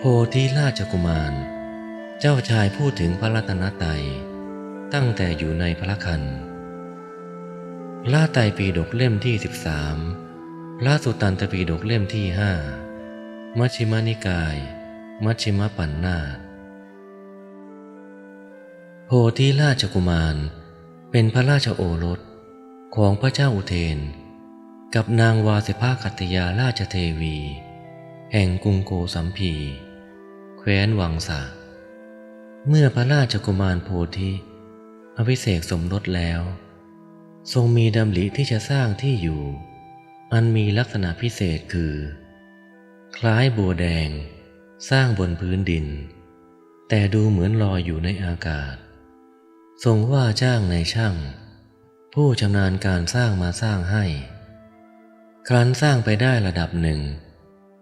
โพธิราชกุมารเจ้าชายพูดถึงพระรัตนตรัยตั้งแต่อยู่ในพระครรภ์พระไตรปิฎกเล่มที่13พระสุตตันตปิฎกเล่มที่5มัชฌิมนิกายมัชฌิมปัญนาถโพธิราชกุมารเป็นพระราชโอรสของพระเจ้าอุเทนกับนางวาสิภคัตติยาราชเทวีแห่งกรุงโกสัมพีแคว้นวังสะเมื่อพระราชกุมารโพธิอภิเษกสมรสแล้วทรงมีดำริที่จะสร้างที่อยู่อันมีลักษณะพิเศษคือคล้ายบัวแดงสร้างบนพื้นดินแต่ดูเหมือนลอยอยู่ในอากาศทรงว่าจ้างนายช่างผู้ชำนาญการสร้างมาสร้างให้ครั้นสร้างไปได้ระดับหนึ่ง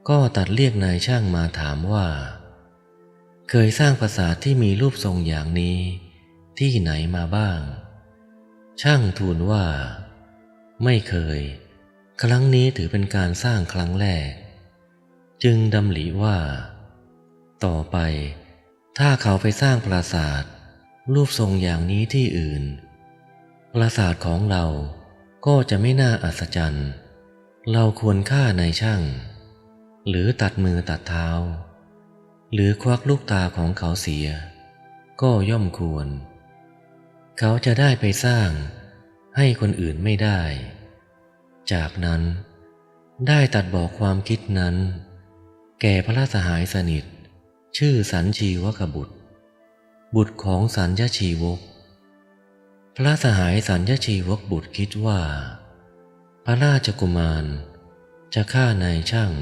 ก็ตัดเรียกนายช่างมาถามว่าเคยสร้างปราสาทที่มีรูปทรงอย่างนี้ที่ไหนมาบ้างช่างทูลว่าไม่เคยครั้งนี้ถือเป็นการสร้างครั้งแรกจึงดำริว่าต่อไปถ้าเขาไปสร้างปราสาทรูปทรงอย่างนี้ที่อื่นปราสาทของเราก็จะไม่น่าอัศจรรย์เราควรฆ่านายช่างหรือตัดมือตัดเท้าหรือควักลูกตาของเขาเสียก็ย่อมควรเขาจะได้ไปสร้างให้คนอื่นไม่ได้จากนั้นได้ตัดบอกความคิดนั้นแก่พระสหายสนิทชื่อสัญชีวกบุตรบุตรของสัญญชีวกพระสหายสัญญชีวกบุตรคิดว่าพระราชกุมารจะฆ่านายช่าง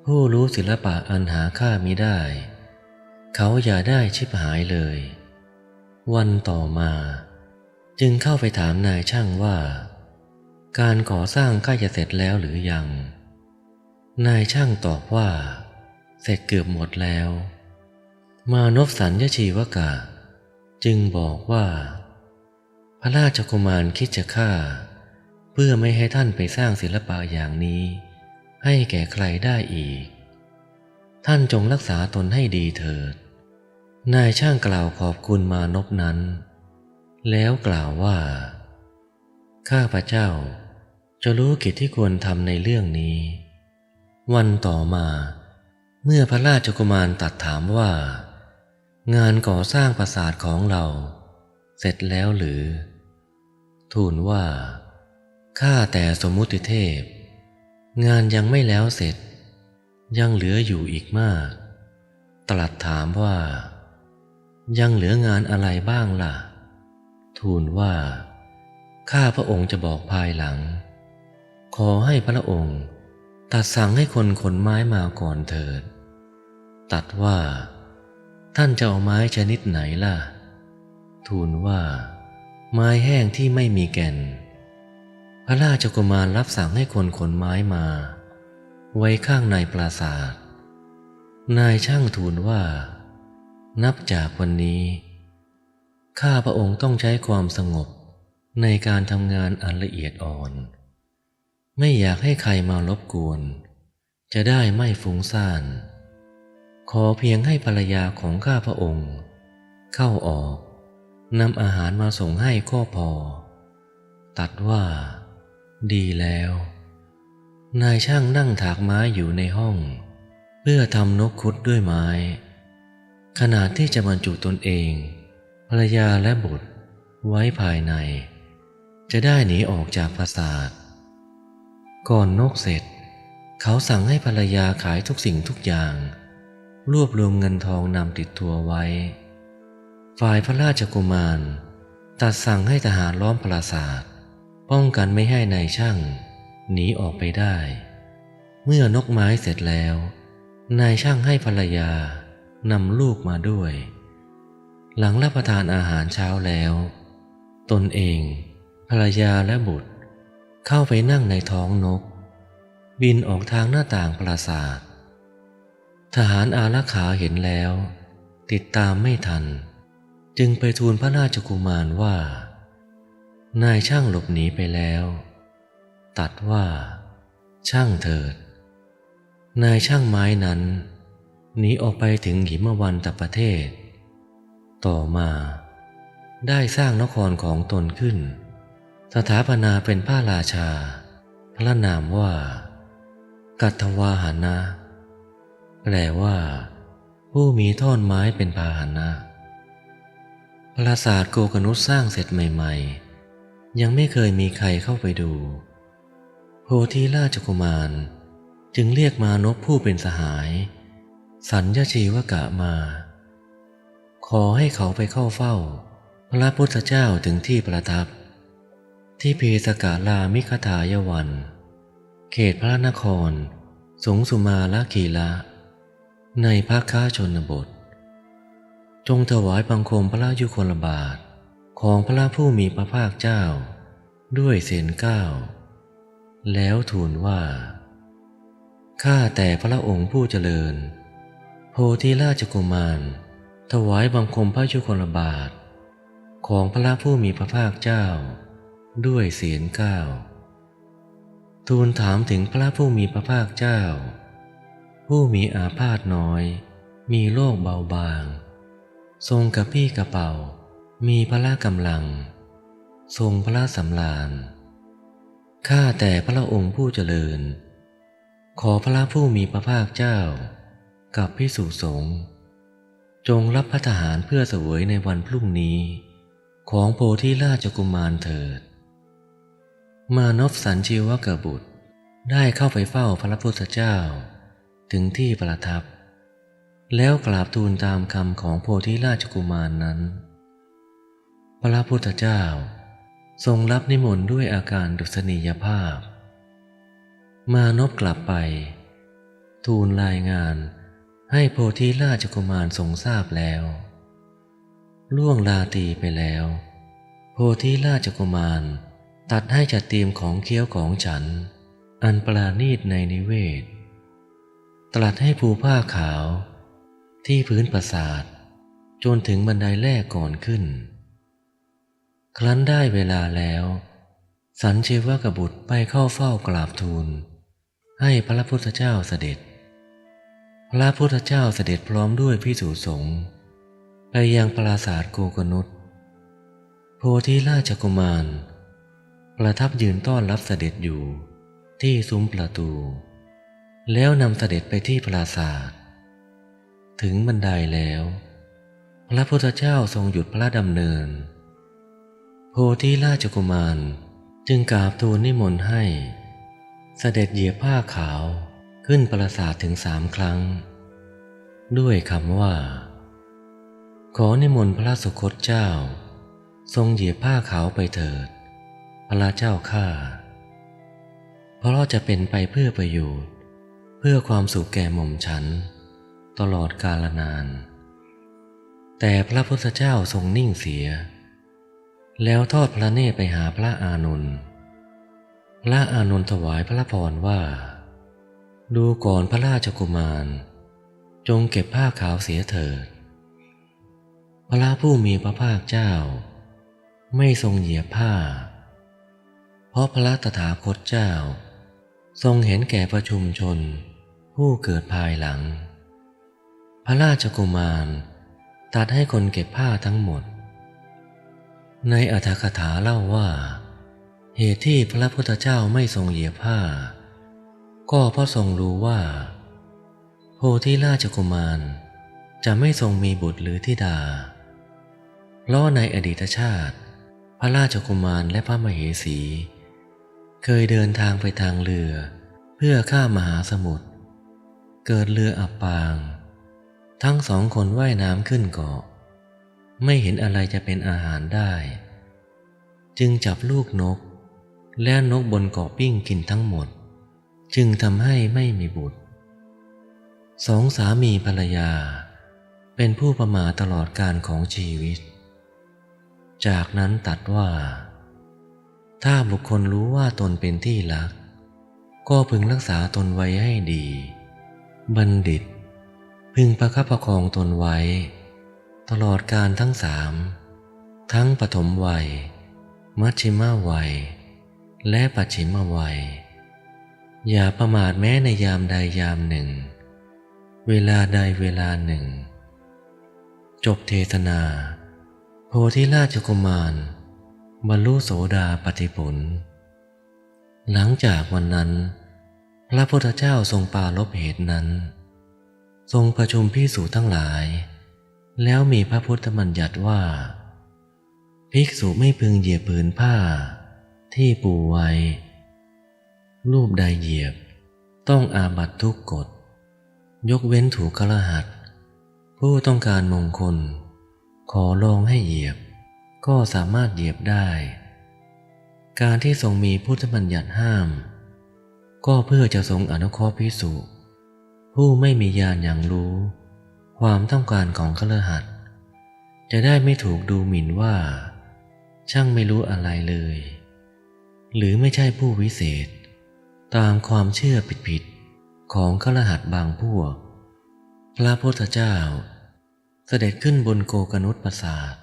ผู้รู้ศิลปะอันหาค่ามิได้เขาอย่าได้ชิบหายเลยวันต่อมาจึงเข้าไปถามนายช่างว่าการก่อสร้างใกล้จะเสร็จแล้วหรือยังนายช่างตอบว่าเสร็จเกือบหมดแล้วมานพสัญญชีวกะจึงบอกว่าพระราชกุมารคิดจะฆ่าเพื่อไม่ให้ท่านไปสร้างศิลปะอย่างนี้ให้แก่ใครได้อีกท่านจงรักษาตนให้ดีเถิดนายช่างกล่าวขอบคุณมานพนั้นแล้วกล่าวว่าข้าพเจ้าจะรู้กิจที่ควรทำในเรื่องนี้วันต่อมาเมื่อพระราชกุมารตรัสถามว่างานก่อสร้างปราสาทของเราเสร็จแล้วหรือทูลว่าข้าแต่สมมุติเทพงานยังไม่แล้วเสร็จยังเหลืออยู่อีกมากตรัสถามว่ายังเหลืองานอะไรบ้างล่ะทูลว่าข้าพระองค์จะบอกภายหลังขอให้พระองค์ตรัสสั่งให้คนขนไม้มาก่อนเถิดตรัสว่าท่านจะเอาไม้ชนิดไหนล่ะทูลว่าไม้แห้งที่ไม่มีแก่นพระราชกุมารรับสั่งให้คนขนไม้มาไว้ข้างในปราสาทนายช่างทูลว่านับจากวันนี้ข้าพระองค์ต้องใช้ความสงบในการทำงานอันละเอียดอ่อนไม่อยากให้ใครมารบกวนจะได้ไม่ฟุ้งซ่านขอเพียงให้ภรรยาของข้าพระองค์เข้าออกนำอาหารมาส่งให้ก็พอตรัสว่าดีแล้วนายช่างนั่งถากไม้อยู่ในห้องเพื่อทำนกขุดด้วยไม้ขณะที่จะบรรจุตนเองภรรยาและบุตรไว้ภายในจะได้หนีออกจากปราสาทก่อนนกเสร็จเขาสั่งให้ภรรยาขายทุกสิ่งทุกอย่างรวบรวมเงินทองนำติดตัวไว้ฝ่ายพระราชกุมารตรัสสั่งให้ทหารล้อมปราสาทป้องกันไม่ให้นายช่างหนีออกไปได้เมื่อนกไม้เสร็จแล้วนายช่างให้ภรรยานำลูกมาด้วยหลังรับประทานอาหารเช้าแล้วตนเองภรรยาและบุตรเข้าไปนั่งในท้องนกบินออกทางหน้าต่างปราสาททหารอารักขาเห็นแล้วติดตามไม่ทันจึงไปทูลพระราชกุมารว่านายช่างหลบหนีไปแล้วตรัสว่าช่างเถิดนายช่างไม้นั้น หนีออกไปถึงหิมวันตประเทศต่อมาได้สร้างนครของตนขึ้นสถาปนาเป็นพระราชาพระนามว่ากัตถวาหนะแปลว่าผู้มีท่อนไม้เป็นพาหนะปราสาทโกกนุษสร้างเสร็จใหม่ๆยังไม่เคยมีใครเข้าไปดูโพธิราชกุมารจึงเรียกมานพผู้เป็นสหายสัญญชีวกะมาขอให้เขาไปเข้าเฝ้าพระพุทธเจ้าถึงที่ประทับที่เพสกาลามิคทายวันเขตพระนครสงสุมาลคีระในภาคชนบทจงถวายบังคมพระยุคลบาทของพระผู้มีพระภาคเจ้าด้วยเสียงก้าวแล้วทูลว่าข้าแต่พระองค์ผู้เจริญโพธิราชกุมารถวายบังคมพระยุคลบาทของพระผู้มีพระภาคเจ้าด้วยเสียงก้าวทูลถามถึงพระผู้มีพระภาคเจ้าผู้มีอาพาธน้อยมีโรคเบาบางทรงกระปี้กระเป๋ามีพละกำลังทรงพระสำราญข้าแต่พระองค์ผู้เจริญขอพระผู้มีพระภาคเจ้ากับภิกษุสงฆ์จงรับภัตตาหารเพื่อเสวยในวันพรุ่งนี้ของโพธิราชกุมารเถิดมานพสัญชีวกบุตรได้เข้าไปเฝ้าพระพุทธเจ้าถึงที่ประทับแล้วกราบทูลตามคำของโพธิราชกุมารนั้นพระพุทธเจ้าทรงรับนิมนต์ด้วยอาการดุษณียภาพมานพกลับไปทูลรายงานให้โพธิราชกุมารทรงทราบแล้วล่วงราตรีไปแล้วโพธิราชกุมารตัดให้จัดเตรียมของเคี้ยวของฉันอันปราณีตในนิเวศตรัสให้ภูผ้าขาวที่พื้นปราสาทจนถึงบันไดแรกก่อนขึ้นครั้นได้เวลาแล้วสัญชีวกบุตรไปเข้าเฝ้ากราบทูลให้พระพุทธเจ้าเสด็จพระพุทธเจ้าเสด็จพร้อมด้วยภิกษุสงฆ์ไปยังปราสาทโกกนุษโพธิราชกุมารประทับยืนต้อนรับเสด็จอยู่ที่ซุ้มประตูแล้วนำเสด็จไปที่ปราสาทถึงบันไดแล้วพระพุทธเจ้าทรงหยุดพระดำเนินโพธิราชกุมารจึงกราบทูลนิมนต์ให้เสด็จเหยียบผ้าขาวขึ้นปราสาทถึง3 ครั้งด้วยคำว่าขอนิมนต์พระสุคตเจ้าทรงเหยียบผ้าขาวไปเถิดพระเจ้าข้าเพราะจะเป็นไปเพื่อประโยชน์เพื่อความสุขแก่หม่อมฉันตลอดกาลนานแต่พระพุทธเจ้าทรงนิ่งเสียแล้วทอดพระเนตรไปหาพระอานนท์พระอานนท์ถวายพระพรว่าดูก่อนพระราชกุมารจงเก็บผ้าขาวเสียเถิดพระผู้มีพระภาคเจ้าไม่ทรงเหยียบผ้าเพราะพระตถาคตเจ้าทรงเห็นแก่ประชุมชนผู้เกิดภายหลังพระราชกุมารตรัสให้คนเก็บผ้าทั้งหมดในอรรถกถาเล่าว่าเหตุที่พระพุทธเจ้าไม่ทรงเหยียบผ้าก็เพราะทรงรู้ว่าโพธิราชกุมารจะไม่ทรงมีบุตรหรือธิดาเพราะในอดีตชาติพระราชกุมารและพระมเหสีเคยเดินทางไปทางเรือเพื่อข้ามมหาสมุทรเกิดเรืออับปางทั้ง2 คนว่ายน้ำขึ้นเกาะไม่เห็นอะไรจะเป็นอาหารได้จึงจับลูกนกและนกบนเกาะปิ้งกินทั้งหมดจึงทำให้ไม่มีบุตร2 สามีภรรยาเป็นผู้ประมาทตลอดกาลของชีวิตจากนั้นตรัสว่าถ้าบุคคลรู้ว่าตนเป็นที่รักก็พึงรักษาตนไว้ให้ดีบัณฑิตพึงประคับประคองตนไว้ตลอดกาลทั้ง3ทั้งปฐมวัยมัชฌิมวัยและปัจฉิมวัยอย่าประมาทแม้ในยามใดยามหนึ่ง เวลาใดเวลาหนึ่งจบเทศนาโพธิราชกุมารบรรลุโสดาปัตติผลหลังจากวันนั้นพระพุทธเจ้าทรงปรารภเหตุนั้นทรงประชุมภิกษุทั้งหลายแล้วมีพระพุทธบัญญัติว่าภิกษุไม่พึงเหยียบผืนผ้าที่ปูไว้รูปใดเหยียบต้องอาบัติทุกกฎยกเว้นถูกคฤหัสถ์ผู้ต้องการมงคลขอลองให้เหยียบก็สามารถเหยียบได้การที่ทรงมีพุทธบัญญัติห้ามก็เพื่อจะทรงอนุเคราะห์ภิกษุผู้ไม่มีญาณอย่างรู้ความต้องการของคฤหัสถ์จะได้ไม่ถูกดูหมิ่นว่าช่างไม่รู้อะไรเลยหรือไม่ใช่ผู้วิเศษตามความเชื่อผิดๆของคฤหัสถ์บางพวกพระพุทธเจ้าเสด็จขึ้นบนโกกนุษปราสาท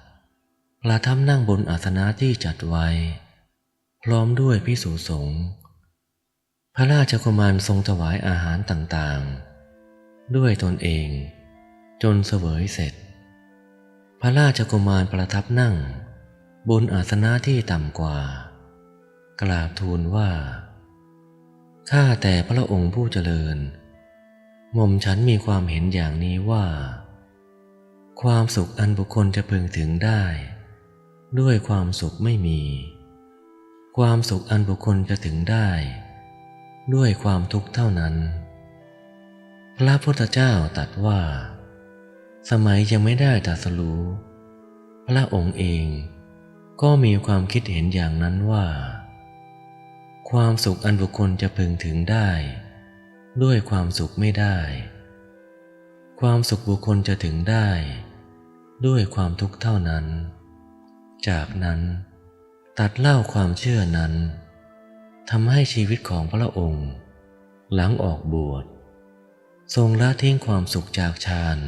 ประทับนั่งบนอาสนะที่จัดไว้พร้อมด้วยภิกษุสงฆ์พระราชกุมารทรงถวายอาหารต่างๆด้วยตนเองจนเสวยเสร็จพระราชกุมารประทับนั่งบนอาสนะที่ต่ำกว่ากราบทูลว่าข้าแต่พระองค์ผู้เจริญหม่อมฉันมีความเห็นอย่างนี้ว่าความสุขอันบุคคลจะพึงถึงได้ด้วยความสุขไม่มีความสุขอันบุคคลจะถึงได้ด้วยความทุกข์เท่านั้นพระพุทธเจ้าตรัสว่าสมัยยังไม่ได้ตรัสรู้พระองค์เองก็มีความคิดเห็นอย่างนั้นว่าความสุขอันบุคคลจะพึงถึงได้ด้วยความสุขไม่ได้ความสุขบุคคลจะถึงได้ด้วยความทุกข์เท่านั้นจากนั้นตัดเล่าความเชื่อนั้นทำให้ชีวิตของพระองค์หลังออกบวชทรงละทิ้งความสุขจากฌาน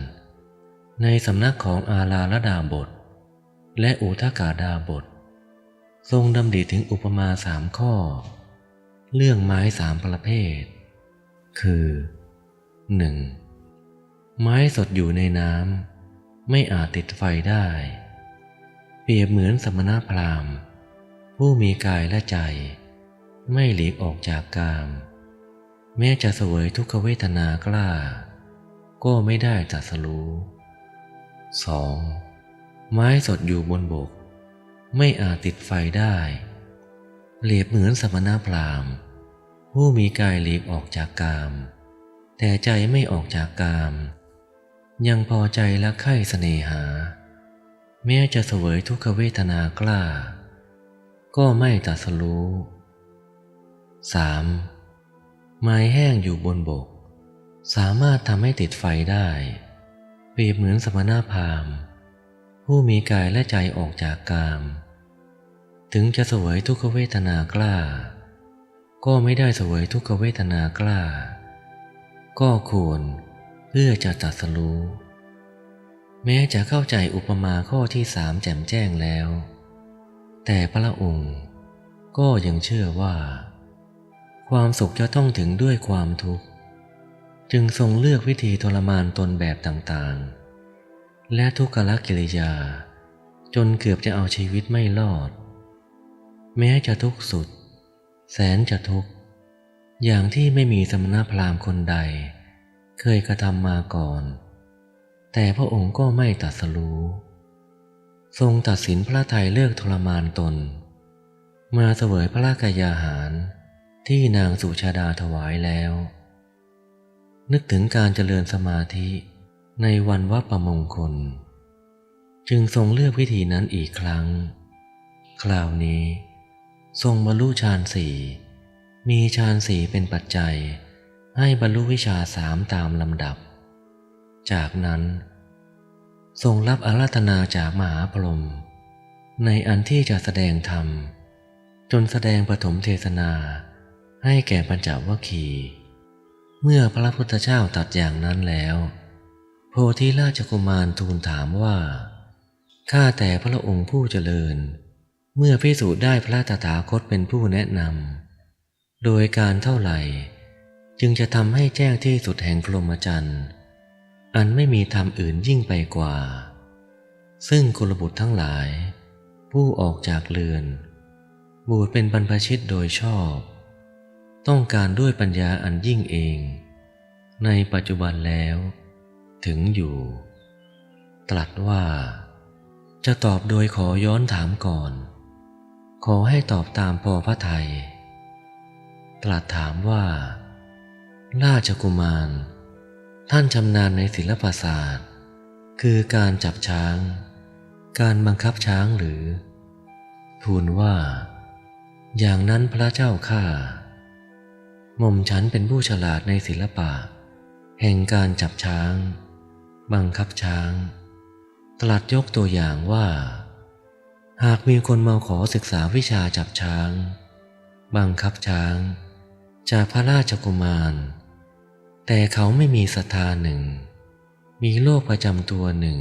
ในสำนักของอาราลดาบทและอุทกาดาบททรงดำริถึงอุปมา3 ข้อเรื่องไม้3 ประเภทคือ 1. ไม้สดอยู่ในน้ำไม่อาจติดไฟได้เปรียบเหมือนสมณพราหมณ์ผู้มีกายและใจไม่หลีกออกจากกามแม้จะเสวยทุกขเวทนากล้าก็ไม่ได้ตรัสรู้ 2. ไม้สดอยู่บนบกไม่อาจติดไฟได้เปรียบเหมือนสมณพราหมณ์ผู้มีกายหลีกออกจากกามแต่ใจไม่ออกจากกามยังพอใจและใคร่เสน่หาแม้จะเสวยทุกขเวทนากล้าก็ไม่ตรัสรู้ 3. ไม้แห้งอยู่บนบกสามารถทำให้ติดไฟได้เปรียบเหมือนสมณพราหมณ์ผู้มีกายและใจออกจากกามถึงจะเสวยทุกขเวทนากล้าก็ไม่ได้เสวยทุกขเวทนากล้าก็ควรเพื่อจะตรัสรู้แม้จะเข้าใจอุปมาข้อที่3แจ่มแจ้งแล้วแต่พระองค์ก็ยังเชื่อว่าความสุขจะต้องถึงด้วยความทุกข์จึงทรงเลือกวิธีทรมานตนแบบต่างๆและทุกขลกิริยาจนเกือบจะเอาชีวิตไม่รอดแม้จะทุกข์สุดแสนจะทุกข์อย่างที่ไม่มีสมณพราหมณ์คนใดเคยกระทำมาก่อนแต่พระองค์ก็ไม่ตรัสรู้ทรงตัดสินพระทัยเลิกทรมานตนมาเสวยพระกายอาหารที่นางสุชาดาถวายแล้วนึกถึงการเจริญสมาธิในวันวัปมงคลจึงทรงเลือกวิธีนั้นอีกครั้งคราวนี้ทรงบรรลุฌาน4มีฌาน4เป็นปัจจัยให้บรรลุวิชา3ตามลำดับจากนั้นทรงรับอาราธนาจากมหาพรหมในอันที่จะแสดงธรรมจนแสดงปฐมเทศนาให้แก่ปัญจวัคคีย์เมื่อพระพุทธเจ้าตรัสอย่างนั้นแล้วโพธิราชกุมารทูลถามว่าข้าแต่พระองค์ผู้เจริญเมื่อภิกษุได้พระตถาคตเป็นผู้แนะนำโดยการเท่าไหร่จึงจะทำให้แจ้งที่สุดแห่งพรหมจรรย์ อันไม่มีธรรมอื่นยิ่งไปกว่าซึ่งกุลบุตรทั้งหลายผู้ออกจากเรือนบวชเป็นบรรพชิตโดยชอบต้องการด้วยปัญญาอันยิ่งเองในปัจจุบันแล้วถึงอยู่ตรัสว่าจะตอบโดยขอย้อนถามก่อนขอให้ตอบตามพอพระทัยตรัสถามว่าราชกุมารท่านชำนาญในศิลปศาสตร์คือการจับช้างการบังคับช้างหรือทูลว่าอย่างนั้นพระเจ้าข้าหม่อมฉันเป็นผู้ฉลาดในศิลปะแห่งการจับช้างบังคับช้างตรัสยกตัวอย่างว่าหากมีคนมาขอศึกษาวิชาจับช้างบังคับช้างจากพระราชกุมารแต่เขาไม่มีศรัทธาหนึ่งมีโรคประจำตัวหนึ่ง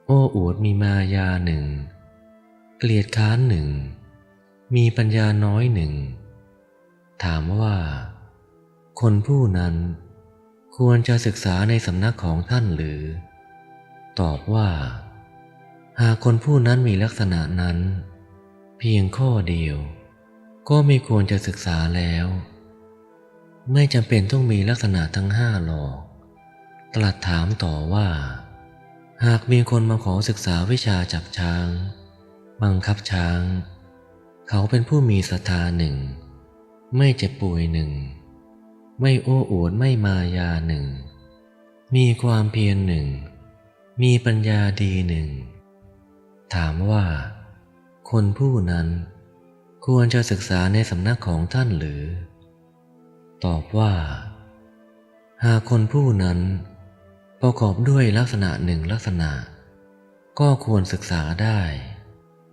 โอ้อวดมีมายาหนึ่งเกลียดค้านหนึ่งมีปัญญาน้อยหนึ่งถามว่าคนผู้นั้นควรจะศึกษาในสำนักของท่านหรือตอบว่าหากคนผู้นั้นมีลักษณะนั้นเพียงข้อเดียวก็ไม่ควรจะศึกษาแล้วไม่จำเป็นต้องมีลักษณะทั้งห้าหรอกตรัสถามต่อว่าหากมีคนมาขอศึกษาวิชาจับช้างบังคับช้างเขาเป็นผู้มีศรัทธาหนึ่งไม่เจ็บป่วยหนึ่งไม่โอ้อวดไม่มายาหนึ่งมีความเพียรหนึ่งมีปัญญาดีหนึ่งถามว่าคนผู้นั้นควรจะศึกษาในสำนักของท่านหรือตอบว่าหากคนผู้นั้นประกอบด้วยลักษณะหนึ่งลักษณะก็ควรศึกษาได้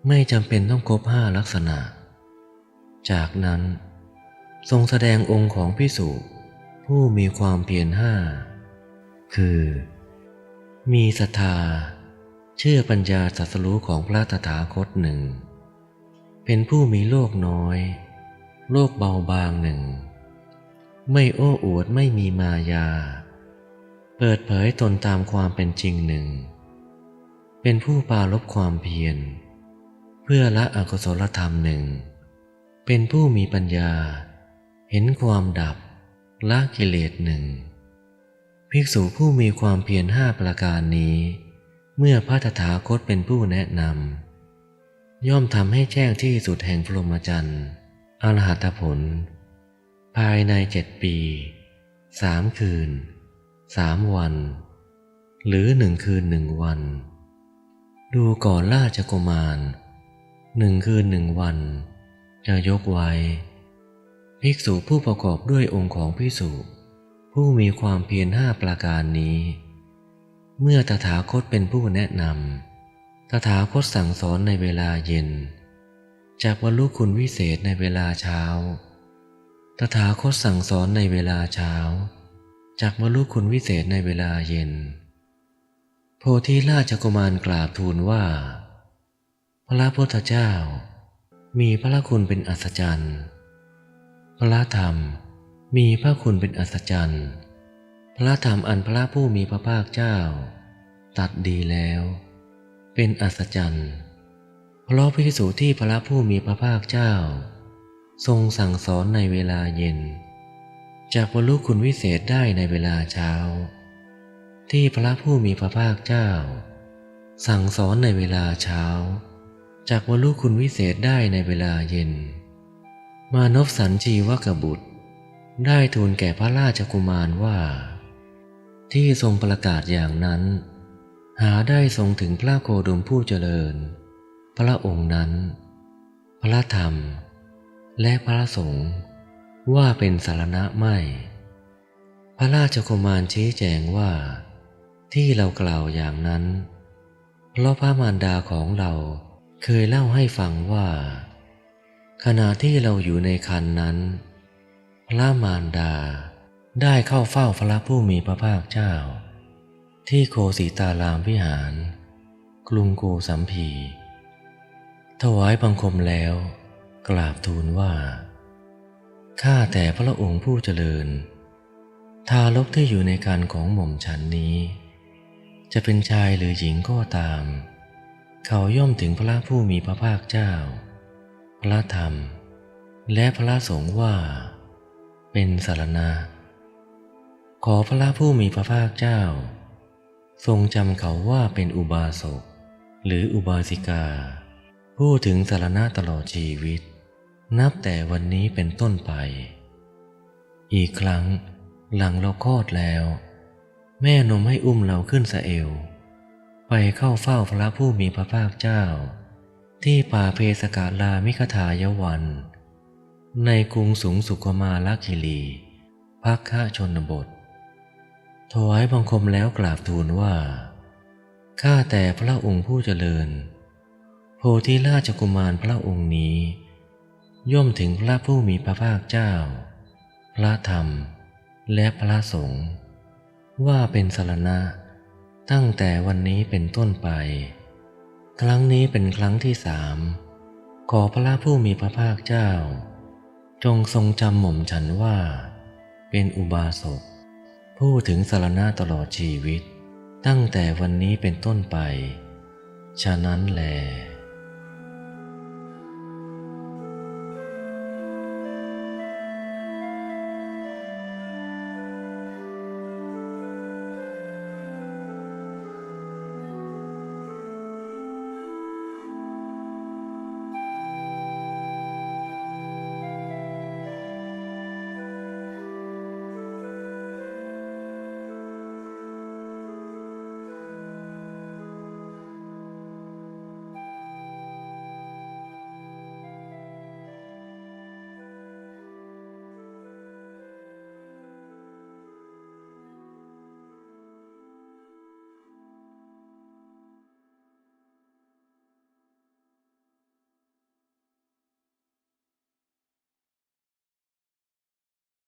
ไม่จำเป็นต้องครบ5ลักษณะจากนั้นทรงแสดงองค์ของภิกษุผู้มีความเพียร5คือมีศรัทธาเชื่อปัญญาตรัสรู้ของพระตถาคตหนึ่งเป็นผู้มีโลกน้อยโลกเบาบางหนึ่งไม่โอ้อวดไม่มีมายาเปิดเผยตนตามความเป็นจริงหนึ่งเป็นผู้ปรารภความเพียรเพื่อละอกุศลธรรมหนึ่งเป็นผู้มีปัญญาเห็นความดับละกิเลสหนึ่งภิกษุผู้มีความเพียร5ประการนี้เมื่อพระตถาคตเป็นผู้แนะนำย่อมทำให้แจ้งที่สุดแห่งพรหมจรรย์อรหัตผลภายใน7 ปี3 คืน3 วันหรือ1 คืน1 วันดูก่อนราชกุมาร1 คืน1 วันจะยกไว้ภิกษุผู้ประกอบด้วยองค์ของภิกษุผู้มีความเพียร5ประการนี้เมื่อตถาคตเป็นผู้แนะนำตถาคตสั่งสอนในเวลาเย็นจากบรรลุคุณวิเศษในเวลาเช้าตถาคตสั่งสอนในเวลาเช้าจากบรรลุคุณวิเศษในเวลาเย็นโพธิราชกุมารกราบทูลว่าพระพุทธเจ้ามีพระคุณเป็นอัศจรรย์พระธรรมมีพระคุณเป็นอัศจรรย์พระธรรมอันพระผู้มีพระภาคเจ้าตรัสดีแล้วเป็นอัศจรรย์เพราะภิกษุที่พระผู้มีพระภาคเจ้าทรงสั่งสอนในเวลาเย็นจากบรรลุคุณวิเศษได้ในเวลาเช้าที่พระผู้มีพระภาคเจ้าสั่งสอนในเวลาเช้าจากบรรลุคุณวิเศษได้ในเวลาเย็นมานพสัญชีวกบุตรได้ทูลแก่พระราชกุมารว่าที่ทรงประกาศอย่างนั้นหาได้ทรงถึงพระโคดมผู้เจริญพระองค์นั้นพระธรรมและพระสงฆ์ว่าเป็นสารณะไม่พระราชกุมารชี้แจงว่าที่เรากล่าวอย่างนั้นเพราะพระมารดาของเราเคยเล่าให้ฟังว่าขณะที่เราอยู่ในครรภ์นั้นพระมารดาได้เข้าเฝ้าพระผู้มีพระภาคเจ้าที่โคสิตารามวิหารกรุงโกสัมพีถวายบังคมแล้วกราบทูลว่าข้าแต่พระองค์ผู้เจริญ ทารกที่อยู่ในครรภ์ของหม่อมฉันนี้ จะเป็นชายหรือหญิงก็ตาม เขาย่อมถึงพระผู้มีพระภาคเจ้า พระธรรมและพระสงฆ์ว่าเป็นสรณะ ขอพระผู้มีพระภาคเจ้า ทรงจำเขาว่าเป็นอุบาสกหรืออุบาสิกา ผู้ถึงสรณะตลอดชีวิต นับแต่วันนี้เป็นต้นไป อีกครั้งหลังเราคลอดแล้ว แม่นมให้อุ้มเราขึ้นสะเอว ไปเข้าเฝ้าพระผู้มีพระภาคเจ้า ที่ป่าเพสกลามิคทายวัน ในกรุงสุงสุกมาลคิรีภัคคะชนบท ถวายบังคมแล้วกราบทูลว่า ข้าแต่พระองค์ผู้เจริญ โพธิราชกุมารพระองค์นี้ ย่อมถึงพระผู้มีพระภาคเจ้า พระธรรมและพระสงฆ์ว่าเป็นสรณะตั้งแต่วันนี้เป็นต้นไป ครั้งนี้เป็นครั้งที่3 ขอพระผู้มีพระภาคเจ้า จงทรงจำหม่อมฉันว่าเป็นอุบาสกผู้ถึงสรณะตลอดชีวิตตั้งแต่วันนี้เป็นต้นไปฉะนั้นแล